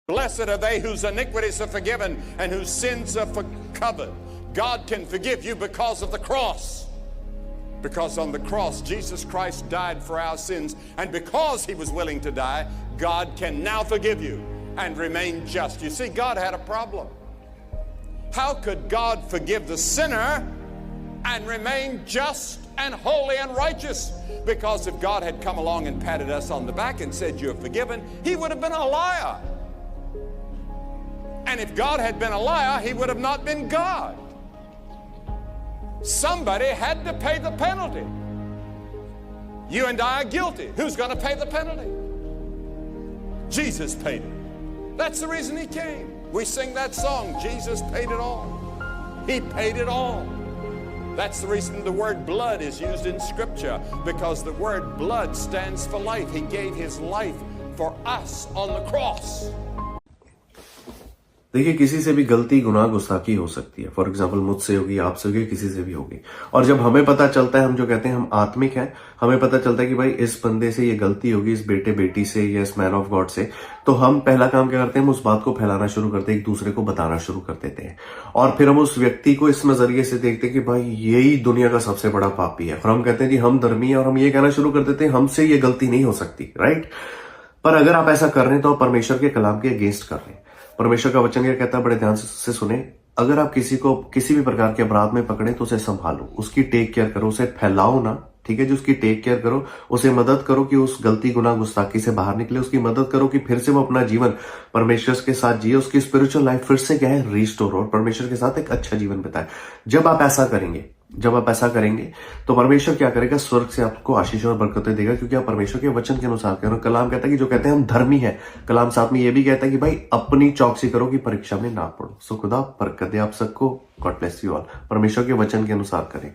Blessed are they whose iniquities are forgiven and whose sins are covered. God can forgive you because of the cross. Because on the cross, Jesus Christ died for our sins. And because he was willing to die, God can now forgive you and remain just. You see, God had a problem. How could God forgive the sinner and remain just and holy and righteous? Because if God had come along and patted us on the back and said, you're forgiven, he would have been a liar. And if God had been a liar, he would have not been God. Somebody had to pay the penalty. You and I are guilty. Who's going to pay the penalty? Jesus paid it. That's the reason he came. We sing that song, Jesus paid it all. He paid it all. That's the reason the word blood is used in Scripture, because the word blood stands for life. He gave his life for us on the cross. देखिए, किसी से भी गलती, गुनाह, गुस्ताखी हो सकती है। फॉर एग्जाम्पल मुझसे होगी, आपसे होगी, किसी से भी होगी। और जब हमें पता चलता है, हम जो कहते हैं हम आत्मिक हैं, हमें पता चलता है कि भाई इस बंदे से ये गलती होगी, इस बेटे बेटी से या इस मैन ऑफ गॉड से, तो हम पहला काम क्या करते हैं, हम उस बात को फैलाना शुरू करते हैं, एक दूसरे को बताना शुरू कर देते हैं। और फिर हम उस व्यक्ति को इस नजरिए से देखते हैं कि भाई यही दुनिया का सबसे बड़ा पापी है। और हम कहते हैं जी हम धर्मी हैं, और हम ये कहना शुरू कर देते हैं हमसे ये गलती नहीं हो सकती, राइट। पर अगर आप ऐसा कर रहे हैं तो आप परमेश्वर के कलाम के अगेंस्ट कर रहे हैं। परमेश्वर का वचन क्या कहता है, बड़े ध्यान से सुने। अगर आप किसी को किसी भी प्रकार के अपराध में पकड़े तो उसे संभालो, उसकी टेक केयर करो, उसे फैलाओ ना, ठीक है जी, उसकी टेक केयर करो, उसे मदद करो कि उस गलती, गुनाह, गुस्ताखी से बाहर निकले, उसकी मदद करो कि फिर से वो अपना जीवन परमेश्वर के साथ जिए, उसकी स्पिरिचुअल लाइफ फिर से क्या है, रिस्टोर हो, और परमेश्वर के साथ एक अच्छा जीवन बिताए। जब आप ऐसा करेंगे तो परमेश्वर क्या करेगा, स्वर्ग से आपको आशीष और बरकतें देगा, क्योंकि आप परमेश्वर के वचन के अनुसार करो। कलाम कहता है कि जो कहते हैं हम धर्मी हैं, कलाम साथ में ये भी कहता है कि भाई अपनी चौकसी करो कि परीक्षा में ना पड़ो। सो खुदा बरकत दे आप सबको। God bless you all. परमेश्वर के वचन के अनुसार करें।